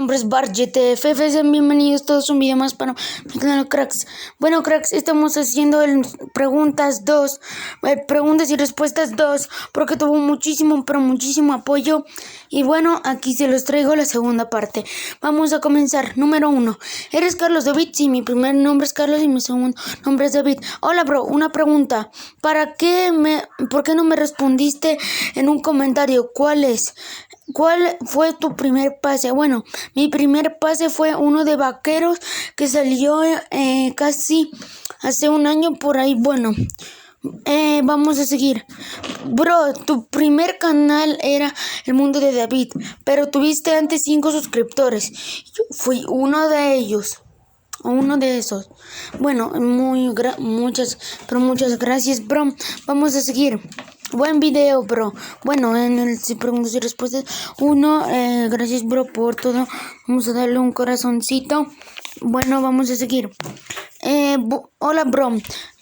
nombre es BarGTF, sean bienvenidos todos a un video más para mi canal Cracks. Bueno, Cracks, estamos haciendo el preguntas 2, preguntas y respuestas 2, porque tuvo muchísimo, pero muchísimo apoyo. Y bueno, aquí se los traigo la segunda parte. Vamos a comenzar. Número 1. ¿Eres Carlos David? Sí, mi primer nombre es Carlos y mi segundo nombre es David. Hola, bro, una pregunta. ¿Por qué no me respondiste en un comentario? ¿Cuál fue tu primer pase? Bueno, mi primer pase fue uno de Vaqueros que salió casi hace un año por ahí. Bueno, vamos a seguir. Bro, tu primer canal era El Mundo de David, pero tuviste antes 5 suscriptores. Yo fui uno de ellos. Uno de esos. Bueno, muchas gracias, bro. Vamos a seguir. Buen video, bro. Bueno, en el preguntas y respuestas 1, gracias, bro, por todo. Vamos a darle un corazoncito. Bueno, vamos a seguir. Hola, bro.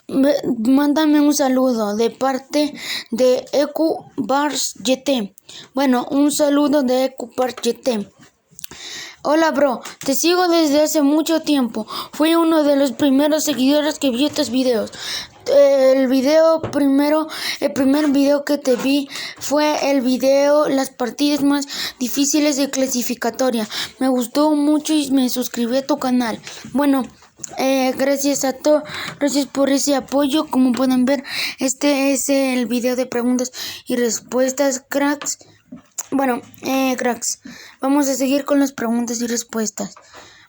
Mándame un saludo de parte de EcuBarsGT. Bueno, un saludo de EcuBarsGT. Hola, bro, te sigo desde hace mucho tiempo. Fui uno de los primeros seguidores que vio tus videos. El primer video que te vi fue el video Las partidas más difíciles de clasificatoria. Me gustó mucho y me suscribí a tu canal. Bueno, gracias a todos, gracias por ese apoyo. Como pueden ver, este es el video de preguntas y respuestas, cracks. Bueno, cracks, vamos a seguir con las preguntas y respuestas.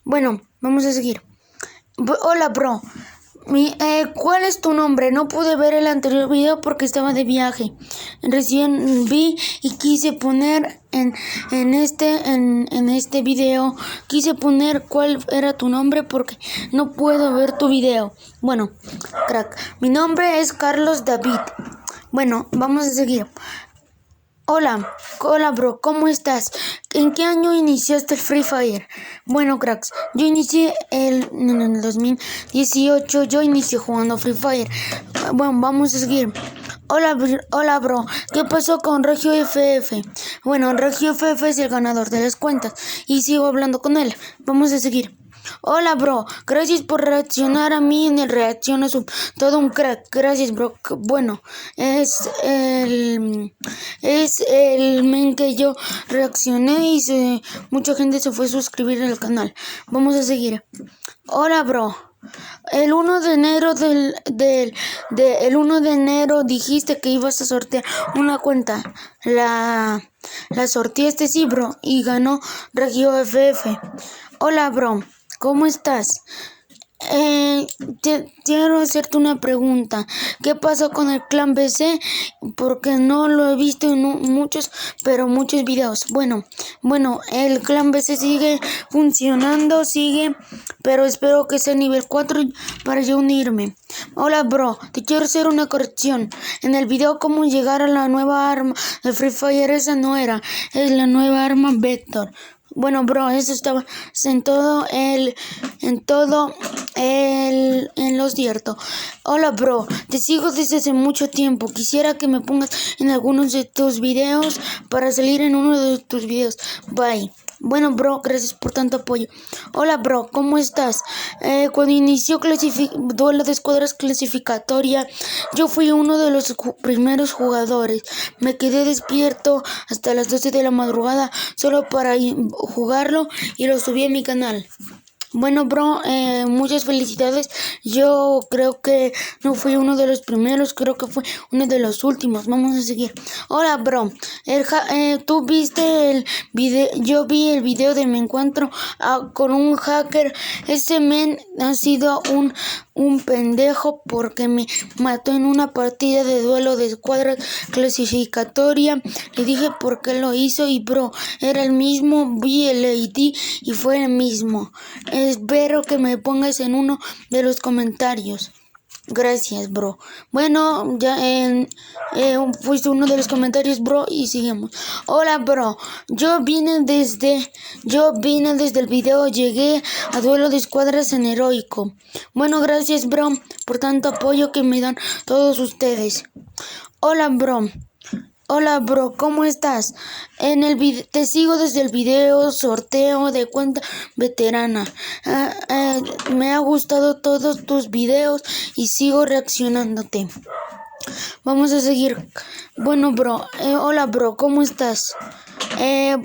Bueno, vamos a seguir. Hola, bro. ¿Cuál es tu nombre? No pude ver el anterior video porque estaba de viaje. Recién vi y quise poner en este video, quise poner cuál era tu nombre porque no puedo ver tu video. Bueno, crack, mi nombre es Carlos David. Bueno, vamos a seguir. Hola, bro, ¿cómo estás? ¿En qué año iniciaste el Free Fire? Bueno, cracks, yo inicié en el 2018, yo inicié jugando Free Fire. Bueno, vamos a seguir. Hola, bro, ¿qué pasó con Regio FF? Bueno, Regio FF es el ganador de las cuentas y sigo hablando con él. Vamos a seguir. Hola, bro, gracias por reaccionar a mí en el Reacciona Sub. Todo un crack, gracias, bro. Bueno, es el men que yo reaccioné y mucha gente se fue a suscribir al canal. Vamos a seguir. Hola, bro. El 1 de enero el 1 de enero dijiste que ibas a sortear una cuenta. La sorteaste, sí, bro, y ganó Regio FF. Hola, bro. ¿Cómo estás? Quiero hacerte una pregunta. ¿Qué pasó con el clan BC? Porque no lo he visto en muchos videos. Bueno, el clan BC sigue funcionando, pero espero que sea nivel 4 para yo unirme. Hola, bro, te quiero hacer una corrección. En el video cómo llegar a la nueva arma de Free Fire, esa no era, es la nueva arma Vector. Bueno, bro, eso estaba en lo cierto. Hola, bro, te sigo desde hace mucho tiempo. Quisiera que me pongas en algunos de tus videos para salir en uno de tus videos. Bye. Bueno, bro, gracias por tanto apoyo. Hola, bro, ¿cómo estás? Cuando inició duelo de escuadras clasificatoria, yo fui uno de los primeros jugadores. Me quedé despierto hasta las 12 de la madrugada solo para jugarlo y lo subí a mi canal. Bueno, bro, muchas felicidades. Yo creo que no fui uno de los primeros, creo que fue uno de los últimos. Vamos a seguir. Hola, bro. ¿Tú viste el video? Yo vi el video de mi encuentro con un hacker. Ese men ha sido un pendejo porque me mató en una partida de duelo de escuadra clasificatoria. Le dije por qué lo hizo y, bro, era el mismo. Vi el ID y fue el mismo. Espero que me pongas en uno de los comentarios. Gracias, bro. Bueno, ya fuiste uno de los comentarios, bro, y seguimos. Hola, bro. Yo vine desde el video, llegué a duelo de escuadras en heroico. Bueno, gracias, bro, por tanto apoyo que me dan todos ustedes. Hola, bro. Hola, bro, ¿cómo estás? Te sigo desde el video sorteo de cuenta veterana. Me ha gustado todos tus videos y sigo reaccionándote. Vamos a seguir. Bueno, bro, hola, bro, ¿cómo estás?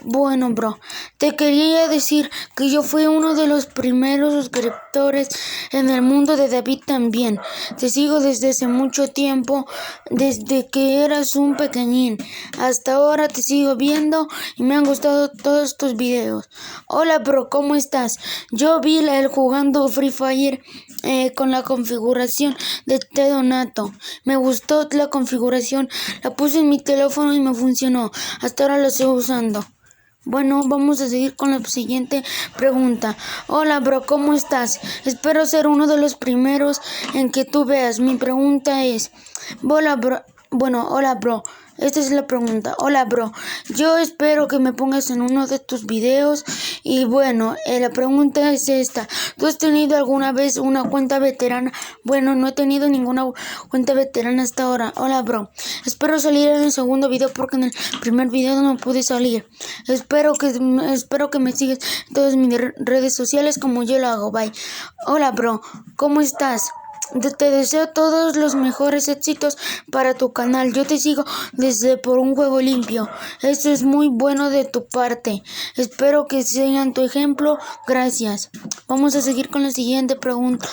Bueno, bro, te quería decir que yo fui uno de los primeros suscriptores en el mundo de David también. Te sigo desde hace mucho tiempo, desde que eras un pequeñín. Hasta ahora te sigo viendo y me han gustado todos tus videos. Hola, bro, ¿cómo estás? Yo vi él jugando Free Fire con la configuración de Donato. Me gustó la configuración, la puse en mi teléfono y me funcionó. Hasta ahora lo estoy usando. Bueno, vamos a seguir con la siguiente pregunta. Hola, bro, ¿cómo estás? Espero ser uno de los primeros en que tú veas. Mi pregunta es, hola, bro. Bueno, hola, bro. Esta es la pregunta. Hola, bro. Yo espero que me pongas en uno de tus videos. Y bueno, la pregunta es esta. ¿Tú has tenido alguna vez una cuenta veterana? Bueno, no he tenido ninguna cuenta veterana hasta ahora. Hola, bro. Espero salir en el segundo video porque en el primer video no pude salir. Espero que me sigas en todas mis redes sociales como yo lo hago. Bye. Hola, bro. ¿Cómo estás? Te deseo todos los mejores éxitos para tu canal. Yo te sigo desde por un juego limpio. Esto es muy bueno de tu parte. Espero que sigan tu ejemplo. Gracias. Vamos a seguir con la siguiente pregunta.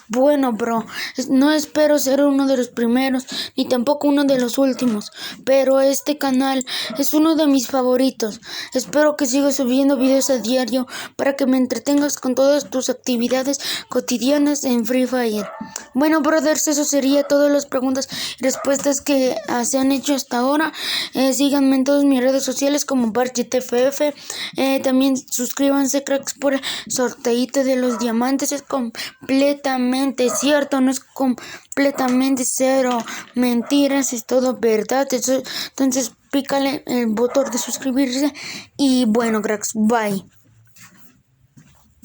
Bueno, bro, no espero ser uno de los primeros ni tampoco uno de los últimos, pero este canal es uno de mis favoritos. Espero que sigas subiendo videos a diario para que me entretengas con todas tus actividades cotidianas en Free Fire. Bueno, brothers, eso sería todas las preguntas y respuestas que se han hecho hasta ahora. Síganme en todas mis redes sociales como BarchetFF. También suscríbanse, cracks, por el sorteito de los diamantes. Es completamente cierto, no es completamente cero mentiras, es todo verdad. Entonces pícale el botón de suscribirse y bueno, cracks, bye.